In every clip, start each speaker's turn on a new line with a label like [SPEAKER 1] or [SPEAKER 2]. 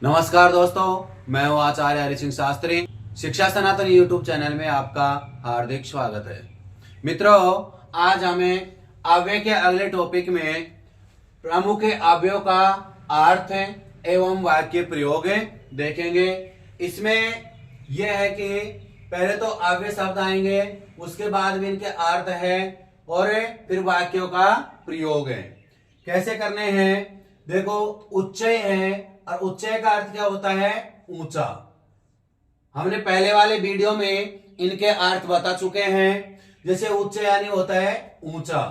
[SPEAKER 1] नमस्कार दोस्तों, मैं हूं आचार्य हरि सिंह शास्त्री। शिक्षा सनातन यूट्यूब चैनल में आपका हार्दिक स्वागत है। मित्रों, आज हमें अव्यय के अगले टॉपिक में प्रमुख अव्ययों का अर्थ एवं वाक्य प्रयोग देखेंगे। इसमें यह है कि पहले तो अव्यय शब्द आएंगे, उसके बाद में इनके अर्थ है और फिर वाक्यों का प्रयोग है। कैसे करने हैं देखो, उच्चय है और उच्चय का अर्थ क्या होता है? ऊंचा। हमने पहले वाले वीडियो में इनके अर्थ बता चुके हैं। जैसे उच्चय यानी होता है ऊंचा।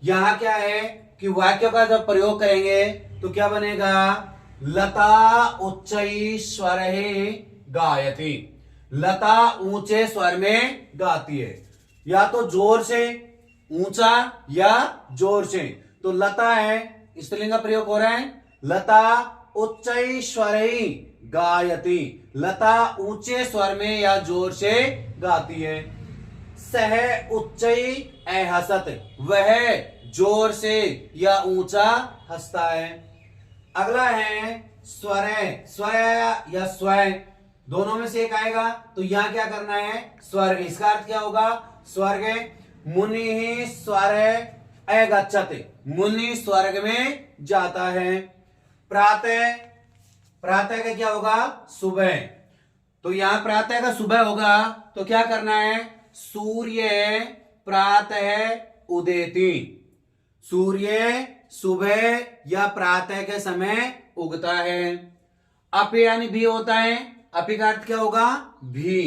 [SPEAKER 1] यहां क्या है कि वाक्यों का जब प्रयोग करेंगे तो क्या बनेगा? लता उच्चई स्वर गायति। लता ऊंचे स्वर में गाती है, या तो जोर से ऊंचा या जोर से। तो लता है, स्त्रीलिंग का प्रयोग हो रहा है। लता उच्चई स्वरई गायति। लता ऊंचे स्वर में या जोर से गाती है। सह उच्चई अहसत। वह जोर से या ऊंचा हंसता है। अगला है स्वर। स्वर या स्वय, दोनों में से एक आएगा। तो यहां क्या करना है? स्वर्ग। इसका अर्थ क्या होगा? स्वर्ग। मुनि स्वर्ग अगच्छति। मुनि स्वर्ग में जाता है। प्रातः, प्रातः का क्या होगा? सुबह। तो यहां प्रातः का सुबह होगा तो क्या करना है? सूर्य प्रातः उदेति। सूर्य सुबह या प्रातः के समय उगता है। अपि यानी भी होता है। अपि का अर्थ क्या होगा? भी।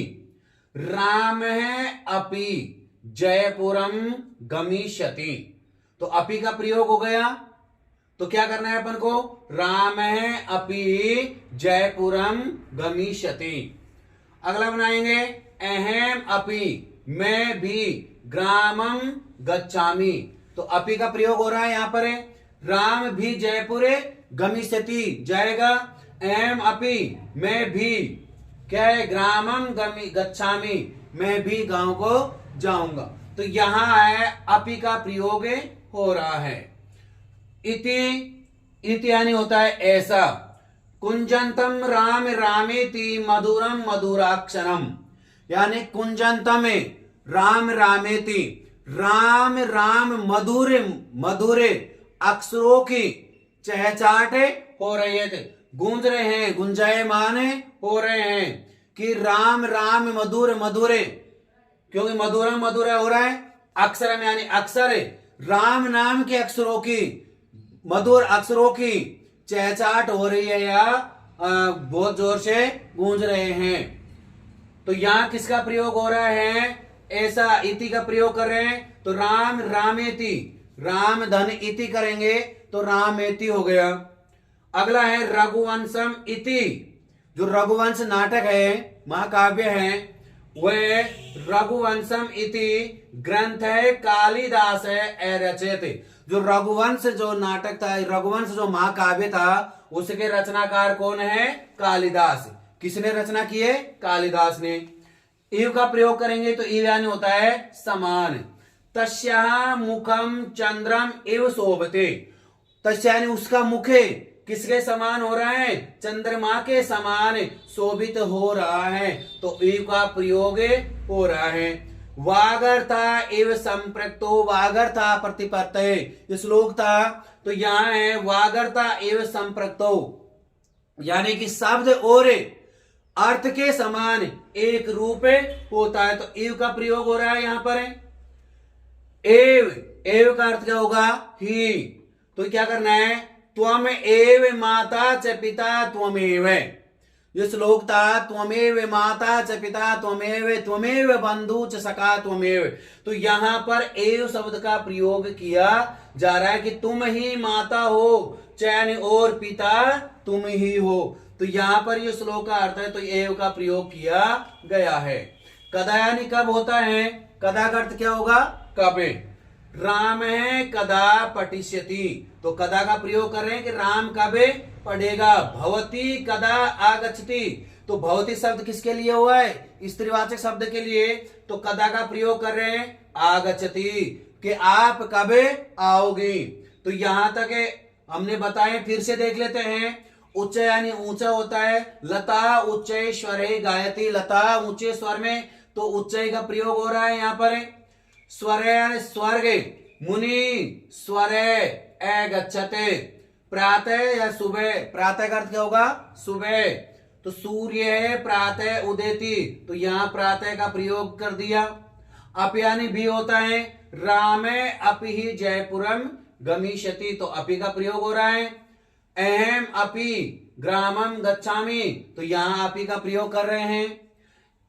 [SPEAKER 1] राम है अपि जयपुरम गमिष्यति। तो अपि का प्रयोग हो गया तो क्या करना है अपन को? राम है अपि जयपुरम गमिष्यति। अगला बनाएंगे अहम अपि, मैं भी ग्रामम गच्छामि। तो अपि का प्रयोग हो रहा है यहां पर। राम भी जयपुर गमिष्यति जाएगा। अहम अपि, मैं भी क्या है? ग्रामम गच्छामि, मैं भी गांव को जाऊंगा। तो यहां है अपि का प्रयोग हो रहा है। इति, इति यानी होता है ऐसा। कुंजंतम राम रामेति मधुरम मधुराक्षरम। यानी कुंजंतम राम रामेति, राम राम मधुर मधुर अक्षरों की चहचाहट हो रही है, गूंज रहे हैं, गुंजायमान हो रहे हैं कि राम राम मधुर मधुर, क्योंकि मधुरम मधुर हो रहा है। अक्षरम यानी अक्षर, राम नाम के अक्षरों की, मधुर अक्षरों की चहचाहट हो रही है या बहुत जोर से गूंज रहे हैं। तो यहां किसका प्रयोग हो रहा है? ऐसा इति का प्रयोग कर रहे हैं। तो राम रामेति, राम धन इति करेंगे तो रामेति हो गया। अगला है रघुवंशम इति। जो रघुवंश नाटक है, महाकाव्य है, वह रघुवंशम इति ग्रंथ है कालिदास है रचित। जो रघुवंश जो नाटक था, रघुवंश जो महाकाव्य था, उसके रचनाकार कौन है? कालिदास। किसने रचना की है? कालिदास ने। इव का प्रयोग करेंगे तो इव यानी होता है समान। तस्या मुखम चंद्रम इव शोभते। तस्या यानी उसका मुख किसके समान हो रहा है? चंद्रमा के समान शोभित हो रहा है। तो इव का प्रयोग हो रहा है। वागर्ता एव संप्रक्तो। वागर्ता प्रतिपत्ति श्लोक था, तो यहां है वागर्ता एव संप्रक्तो, यानी कि शब्द और अर्थ के समान एक रूप होता है। तो एव का प्रयोग हो रहा है यहां पर। एव, एव का अर्थ क्या होगा? ही। तो क्या करना है? त्वम एव माता च पिता त्वमेव। जो श्लोक था, त्वमेव माता च पिता त्वमेव, त्वमेव बंधु च सखा त्वमेव। तो यहां पर एव शब्द का प्रयोग किया जा रहा है कि तुम ही माता हो, चैन और पिता तुम ही हो। तो यहां पर ये श्लोक का अर्थ है, तो एव का प्रयोग किया गया है। कदा यानी कब होता है? कदा का अर्थ क्या होगा? कब। राम है कदा पठिष्यति। तो कदा का प्रयोग कर रहे हैं कि राम कब पढ़ेगा। भवती कदा आगच्छति। तो भवती शब्द किसके लिए हुआ है? स्त्रीवाचक शब्द के लिए। तो कदा का प्रयोग कर रहे हैं आगच्छति, कि आप कब आओगे। तो यहां तक हमने बताए, फिर से देख लेते हैं। उच्च यानी ऊंचा होता है। लता उच्च स्वरे गायती, लता ऊंचे स्वर में, तो उच्च का प्रयोग हो रहा है यहाँ पर। स्वर यानी स्वर्ग, मुनि स्वरे ए गच्छते, प्रातः या सुबह, प्रातः का अर्थ क्या होगा सुबह, तो सूर्य है प्रातः उदेति, तो यहां प्रातः का प्रयोग कर दिया। अप यानी भी होता है। रामे अपि ही जयपुरम गमिष्यति, तो अपि का प्रयोग हो रहा है। अहम अपि ग्रामम गच्छामि, तो यहां अपि का प्रयोग कर रहे हैं।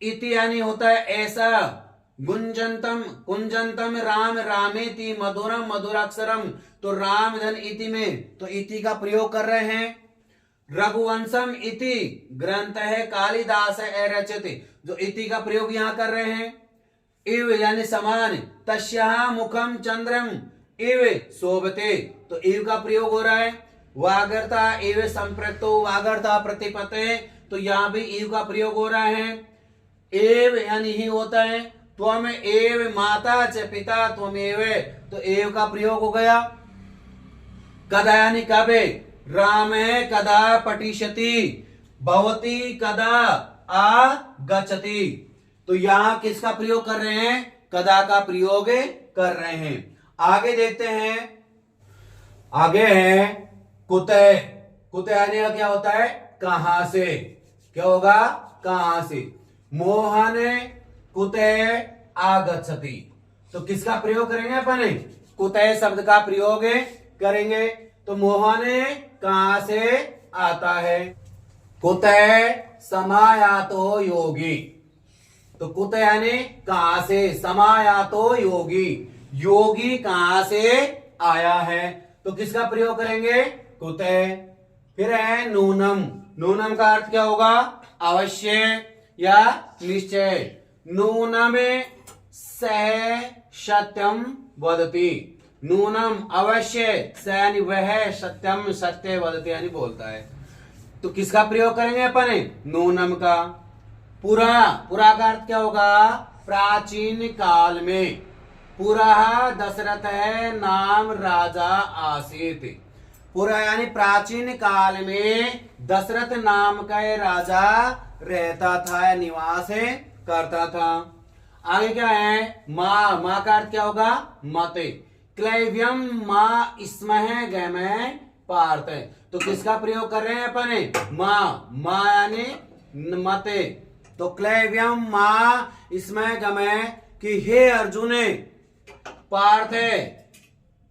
[SPEAKER 1] इति यानी होता है ऐसा। गुंजंतम कुंजंतम राम रामेति मधुरम मधुराक्षरम, तो राम धन इति में, तो इति का प्रयोग कर रहे हैं। रघुवंशम इति ग्रंथ है कालिदास रचते, जो इति का प्रयोग यहां कर रहे हैं। इव यानी समान, तस्याः मुखम चंद्रम इव शोभते, तो इव का प्रयोग हो रहा है। वागर्ता इव संप्रक्तो वागर्ता प्रतिपते, तो यहां भी इव का प्रयोग हो रहा है। एव यानी ही होता है। त्वम एव माता च पिता त्वमेव, तो एव का प्रयोग हो गया। कदा यानी कबे, राम कदा पठिष्यति, भवती कदा आगच्छति, तो यहां किसका प्रयोग कर रहे हैं, कदा का प्रयोग कर रहे हैं। आगे देखते हैं, आगे है कुतः। कुतः यानी का क्या होता है कहां से, क्या होगा कहां से। मोहन कुतः आगच्छति, तो किसका प्रयोग करेंगे अपन, कुतः शब्द का प्रयोग करेंगे। तो मोहन कहां से आता है। कुतः समायातो योगी, तो कुतः यानी कहां से, समायातो योगी, योगी कहां से आया है, तो किसका प्रयोग करेंगे कुतः। फिर है नूनम। नूनम का अर्थ क्या होगा अवश्य या निश्चय। नूनम सह सत्यम वदति, नूनम अवश्य, स यानी वह, सत्यम सत्य, वदति यानी बोलता है, तो किसका प्रयोग करेंगे अपन नूनम का। पुरा, पुरा का अर्थ क्या होगा प्राचीन काल में। पुरा दशरथ है नाम राजा आसीत, पुरा यानी प्राचीन काल में दशरथ नाम का राजा रहता था, निवास करता था। आगे क्या है माँ, माँ का अर्थ क्या होगा मते। क्लैव्यम माँ स्मह गमय पार्थ, तो किसका प्रयोग कर रहे हैं अपन माँ, माँ यानी मते, तो क्लैव्यम माँ स्मह गमय, कि हे अर्जुन पार्थ,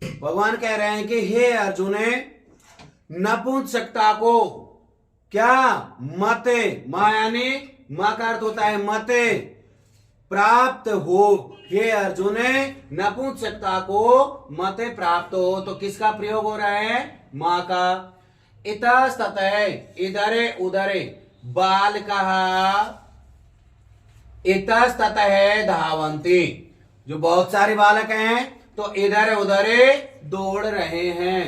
[SPEAKER 1] भगवान कह रहे हैं कि हे अर्जुन नपुंसकता को क्या मते, माँ यानी माँ का अर्थ होता है मते, प्राप्त हो, हे अर्जुन नपुंसकता को मते प्राप्त हो, तो किसका प्रयोग हो रहा है माँ का। इतस्ततः इधरे उधरे बालकः इतस्ततः धावन्ति, जो बहुत सारे बालक हैं तो इधर उधर दौड़ रहे हैं।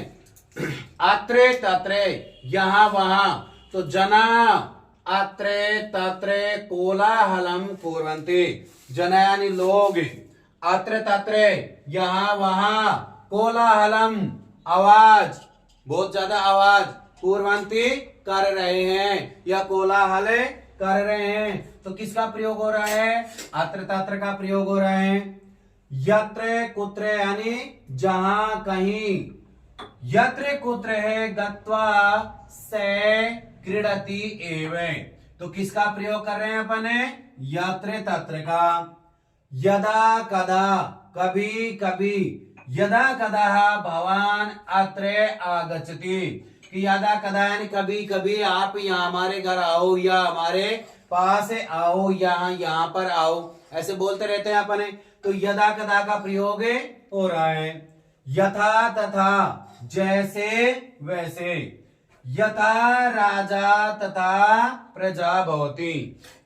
[SPEAKER 1] अत्रे तत्रे यहाँ वहां, तो जना अत्रे तत्रे कोलाहलम कुर्वन्ति, जना यानी लोग, अत्र तत्रे यहाँ वहां, कोलाहलम आवाज, बहुत ज्यादा आवाज, कुर्वन्ति कर रहे हैं या कोलाहल कर रहे हैं, तो किसका प्रयोग हो रहा है अत्र तत्र का प्रयोग हो रहा है। यत्र कुत्र यानी जहां कहीं, यत्र कुत्र है गत्वा से क्रीडति एवं, तो किसका प्रयोग कर रहे हैं अपन यत्र तत्र का। यदा कदा कभी कभी, यदा कदा भवान अत्र आगच्छति, कि यदा कदा यानी कभी कभी आप यहाँ हमारे घर आओ या हमारे पास आओ, यहाँ पर आओ, ऐसे बोलते रहते हैं अपन। तो यदा कदा का प्रयोग हो रहा है। यथा तथा जैसे वैसे, यथा राजा तथा प्रजा भवति,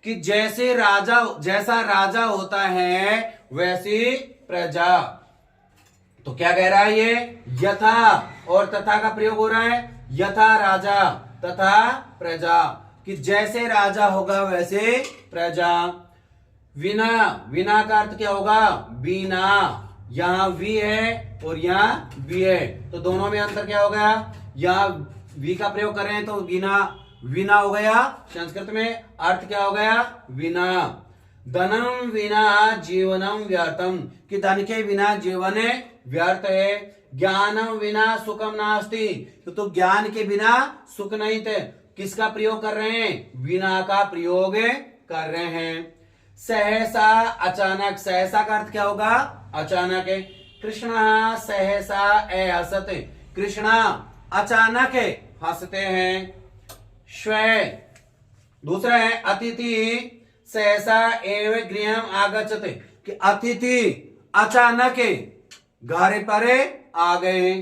[SPEAKER 1] कि जैसे राजा, जैसा राजा होता है वैसी प्रजा। तो क्या कह रहा है ये यथा और तथा का प्रयोग हो रहा है। यथा राजा तथा प्रजा, कि जैसे राजा होगा वैसे प्रजा। विना, विना का अर्थ क्या होगा बीना, यहाँ वी है और यहाँ वी है, तो दोनों में अंतर क्या हो गया, यहाँ वी का प्रयोग कर रहे हैं तो विना विना हो गया। संस्कृत में अर्थ क्या हो गया? विना। धनम विना जीवनम व्यर्थम, कि धन के बिना जीवन व्यर्थ है। ज्ञानम विना सुखम नास्ति, तो ज्ञान के बिना सुख नहीं थे। किसका प्रयोग कर रहे हैं? विना का प्रयोग कर रहे हैं। सहसा अचानक, सहसा का अर्थ क्या होगा? अचानक है। कृष्ण सहसा ए हसते, कृष्णा अचानक हंसते हैं। श्वे दूसरा है अतिथि सहसा एव गृहम आगच्छते, कि अतिथि अचानक घर पर आ गए।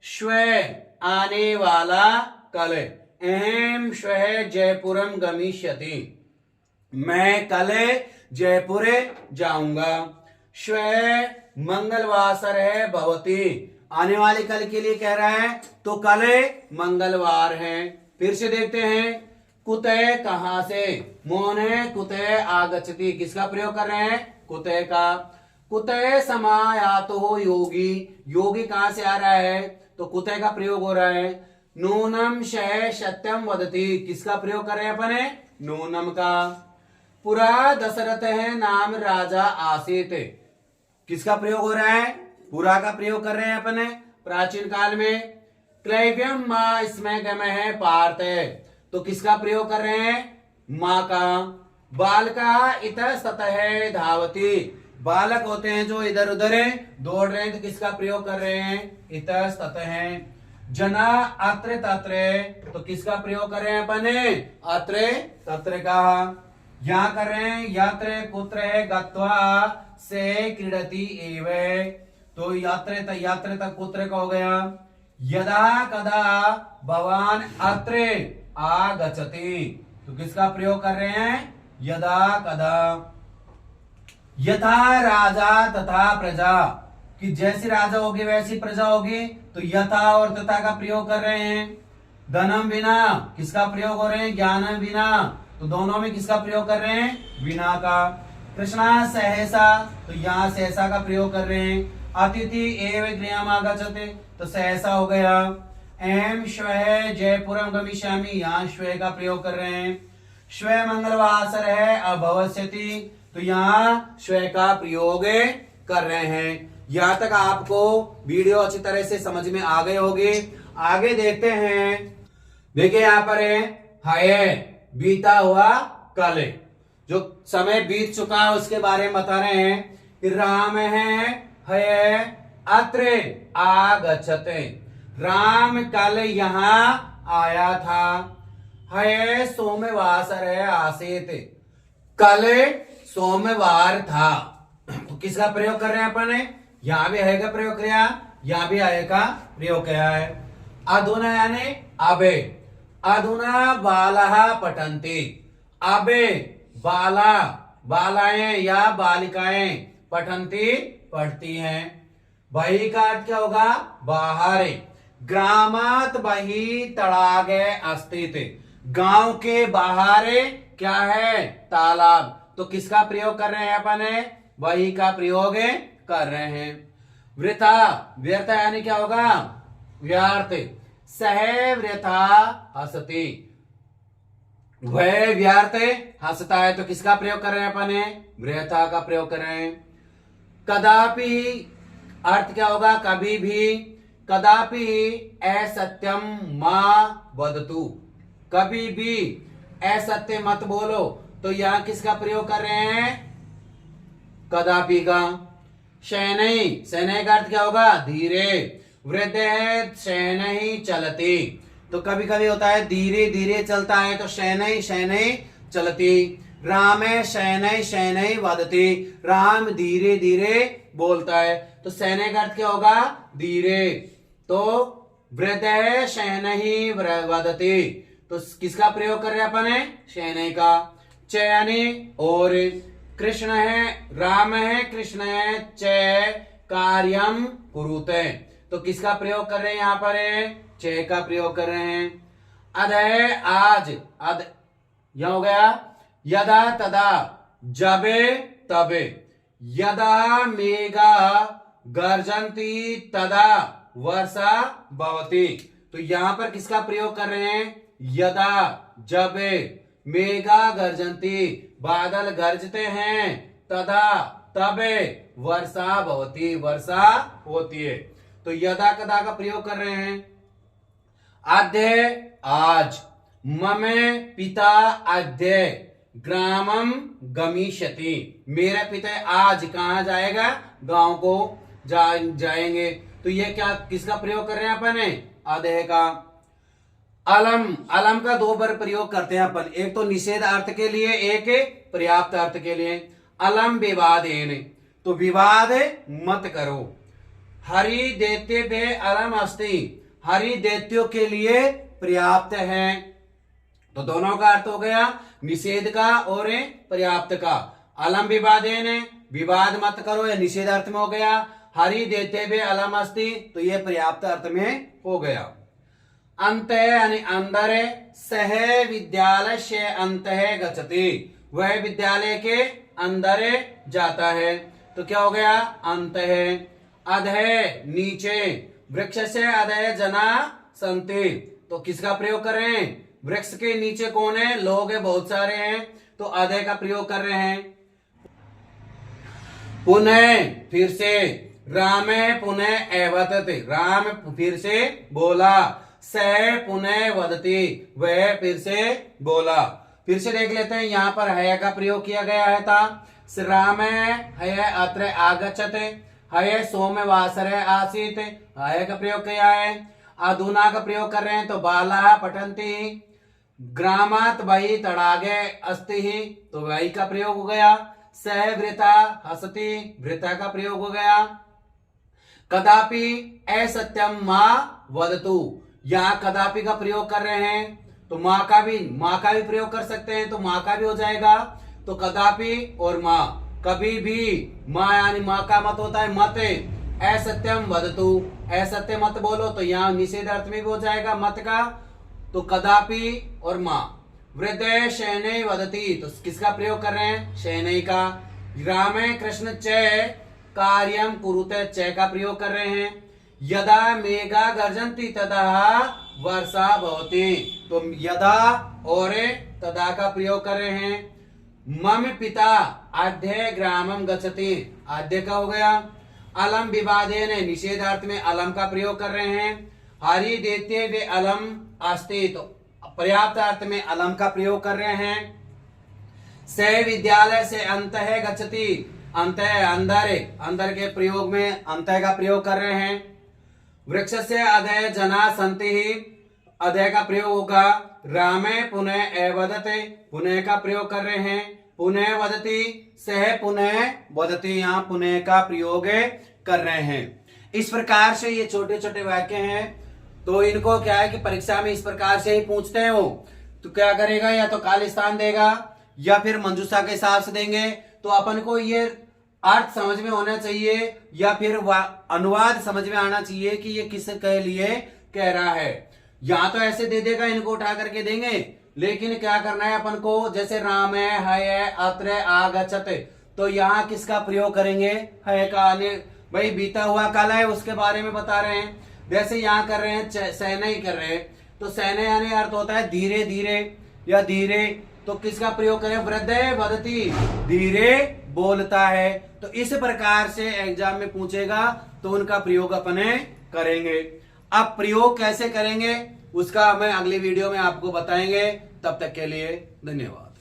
[SPEAKER 1] श्वे आने वाला कल, अहम श्वे जयपुरम गमिष्यति, मैं कल जयपुर जाऊंगा। श्वे मंगलवासर है भवती, आने वाले कल के लिए कह रहा है, तो कल मंगलवार है। फिर से देखते हैं, कुतः कहां से, मोने कुतः आगच्छति, किसका प्रयोग कर रहे हैं? कुतः का। कुतः समायातो हो योगी, योगी कहां से आ रहा है? तो कुतः का प्रयोग हो रहा है। नूनम शय सत्यम वदति, किसका प्रयोग कर रहे हैं अपने? नूनम का। पुरा दशरथ है नाम राजा आसीत, किसका प्रयोग हो रहा है? पुरा का प्रयोग कर रहे हैं अपने प्राचीन काल में। क्लैव्यम माँ इसमें गमे है पार्थ, तो किसका प्रयोग कर रहे हैं? माँ का। बालका इतः सतः धावती, बालक होते हैं जो इधर उधर दौड़ रहे हैं, तो किसका प्रयोग कर रहे हैं? इतः सतः। जना अत्र तत्र, तो किसका प्रयोग कर रहे हैं अपने? अत्र तत्र का। यहां कर रहे हैं यत्र कुत्र गत्वा से क्रीडति एव, तो यात्र तक कुत्र का हो गया। यदा कदा भवान अत्र आगच्छति, तो किसका प्रयोग कर रहे हैं? यदा कदा। यथा राजा तथा प्रजा, कि जैसी राजा होगी वैसी प्रजा होगी, तो यथा और तथा का प्रयोग कर रहे हैं। धनम बिना, किसका प्रयोग हो रहे हैं? ज्ञानम बिना, तो दोनों में किसका प्रयोग कर रहे हैं? बिना का। कृष्णा सहसा, तो यहाँ सहसा का प्रयोग कर रहे हैं। अतिथि एव गृहम आगच्छते, तो सहसा हो गया। एम श्वे जयपुरम गमिष्यामि, यहाँ श्वे का प्रयोग कर रहे हैं। श्वे मंगलवासर है अभवस्यति, तो यहाँ श्वे का प्रयोग कर रहे हैं। यहाँ तक आपको वीडियो अच्छी तरह से समझ में आ गए होगी। आगे देखते हैं। देखिए यहाँ पर है बीता हुआ कल, जो समय बीत चुका है उसके बारे में बता रहे हैं कि राम है अत्र आगच्छते, राम कल यहाँ आया था। है सोमवासर है आसीत, कल सोमवार था, तो किसका प्रयोग कर रहे हैं अपन? यहां भी है का प्रयोग किया, यहां भी आय का प्रयोग किया है। अधुना यानी अबे, अधुना बालः पठन्ति, अबे बाला बालाएं या बालिकाएं पठन्ति पढ़ती हैं। बही का अर्थ क्या होगा? बाहर। ग्रामात बही तड़ागे अस्तित, गांव के बाहर क्या है? तालाब, तो किसका प्रयोग कर रहे हैं अपन? वही का प्रयोग कर रहे हैं। वृथा, व्यर्थ यानी क्या होगा? व्यर्थ। सह वृथा हसती, वह व्यर्थ हंसता है, तो किसका प्रयोग कर रहे हैं अपन? वृथा का प्रयोग कर रहे हैं। कदापि अर्थ क्या होगा? कभी भी। कदापि असत्यम मां वदतु, कभी भी असत्य मत बोलो, तो यहां किसका प्रयोग कर रहे हैं? कदापि का। शयनई, शयनई का अर्थ क्या होगा? धीरे। वृद्ध है शयनई चलती, तो कभी कभी होता है धीरे धीरे चलता है, तो शयनई शयनई चलती। राम शयनई शयनई वदति, राम धीरे धीरे बोलता है, तो शयनई का अर्थ क्या होगा? धीरे। तो वृद्ध है शयनई वदति, तो किसका प्रयोग कर रहे हैं अपन? शयनई का। चयनी और। कृष्ण है राम है कृष्ण है चय कार्यम कुरुते, तो किसका प्रयोग कर रहे हैं यहाँ पर? चय का प्रयोग कर रहे हैं। अध है आज, अध यह हो गया। यदा तदा, जबे तबे। यदा मेघा गर्जन्ति तदा वर्षा भवति, तो यहां पर किसका प्रयोग कर रहे हैं? यदा, जब मेघा गर्जन्ति, बादल गरजते हैं, तदा, तब वर्षा भवति, वर्षा होती है। तो यदा कदा का प्रयोग कर रहे हैं। अद्य, आज, ममे पिता अद्य ग्रामम गमिष्यति, मेरा पिता आज कहां जाएगा? गांव को जाएंगे। तो ये क्या किसका प्रयोग कर रहे हैं अपन? अद्य का। अलम, अलम का दो बार प्रयोग करते हैं अपन, एक तो निषेध अर्थ के लिए, एक पर्याप्त अर्थ के लिए। अलम विवादेन, तो विवाद मत करो। हरि दैत्य पे अलम अस्ति, हरि दैत्यों के लिए पर्याप्त है। तो दोनों का अर्थ हो गया, निषेध का और पर्याप्त का। अलम विवादेन, विवाद मत करो, या निषेध अर्थ में हो गया। हरि दैत्य पे अलम अस्ति, तो ये पर्याप्त अर्थ में हो गया। अंत यानी अंदर, सह विद्यालय से अंत गच्छति, वह विद्यालय के अंदर जाता है। तो क्या हो गया? अंत है। अधः, नीचे, वृक्ष से अधः जना संति, तो किसका प्रयोग कर रहे हैं? वृक्ष के नीचे कौन है? लोग है, बहुत सारे हैं, तो अधः का प्रयोग कर रहे हैं। पुनः, फिर से, राम पुनः एवतत, राम फिर से बोला। स पुनः वदति, वह फिर से बोला। फिर से देख लेते हैं, यहां पर हय का प्रयोग किया गया है था। राम हय अत्र आगच्छते, हय सोमवासरे आसीत, हय का प्रयोग किया है। अधुना का प्रयोग कर रहे हैं, तो बाला पठन्ति। ग्रामात वही तड़ागे अस्ति, तो वही का प्रयोग हो गया। सह वृथा हसति, वृथा का प्रयोग हो गया। कदापि असत्यम मां वदतु, यहां कदापि का प्रयोग कर रहे हैं, तो मां का भी प्रयोग कर सकते हैं, तो मां का भी हो जाएगा। तो कदापि और मां, कभी भी, मां यानी मां का मत होता है मत। असत्यम वदतु, असत्य मत बोलो, तो यहाँ निषेध अर्थ में भी हो जाएगा मत का। तो कदापि और मां। वृद्ध शयने वदति, तो किसका प्रयोग कर रहे हैं? शयने का। रामे कृष्ण च कार्यम कुरुते, च का प्रयोग कर रहे हैं। यदा मेघा गर्जन्ति तदा वर्षा भवति, तो यदा और तदा का प्रयोग कर रहे हैं। मम पिता अद्य ग्रामम गच्छति, अद्य का हो गया। अलम विवादेन, निषेधार्थ में अलम का प्रयोग कर रहे हैं। हरि दैत्य वे अलम अस्ति, तो पर्याप्त अर्थ में अलम का प्रयोग कर रहे हैं। से विद्यालय से अंत है गच्छति, अंत है अंदर, अंदर के प्रयोग में अंत का प्रयोग कर रहे हैं। वृक्ष से अधय जना संति, अधय का प्रयोग होगा। रामे पुनः एवदते, पुनः का प्रयोग कर रहे हैं। पुनः वदति, सह पुनः वदति, यहाँ पुनः का प्रयोग कर रहे हैं। इस प्रकार से ये छोटे छोटे वाक्य हैं, तो इनको क्या है कि परीक्षा में इस प्रकार से ही पूछते हैं वो। तो क्या करेगा, या तो खालिस्तान देगा या फिर मंजूषा के हिसाब से देंगे। तो अपन को ये अर्थ समझ में होना चाहिए, या फिर अनुवाद समझ में आना चाहिए कि ये किस के लिए कह रहा है। यहाँ तो ऐसे दे देगा, इनको उठा करके देंगे, लेकिन क्या करना है अपन को? जैसे राम है, हय अत्र आगच्छत, तो यहाँ किसका प्रयोग करेंगे? हय का। भाई बीता हुआ काल है, उसके बारे में बता रहे हैं। जैसे यहाँ कर रहे हैं, सहना ही कर रहे हैं, तो सहना यानी अर्थ होता है धीरे धीरे या धीरे, तो किसका प्रयोग करें? वृद्ध वदति, धीरे बोलता है। तो इस प्रकार से एग्जाम में पूछेगा, तो उनका प्रयोग अपने करेंगे। अब प्रयोग कैसे करेंगे उसका हमें अगली वीडियो में आपको बताएंगे। तब तक के लिए धन्यवाद।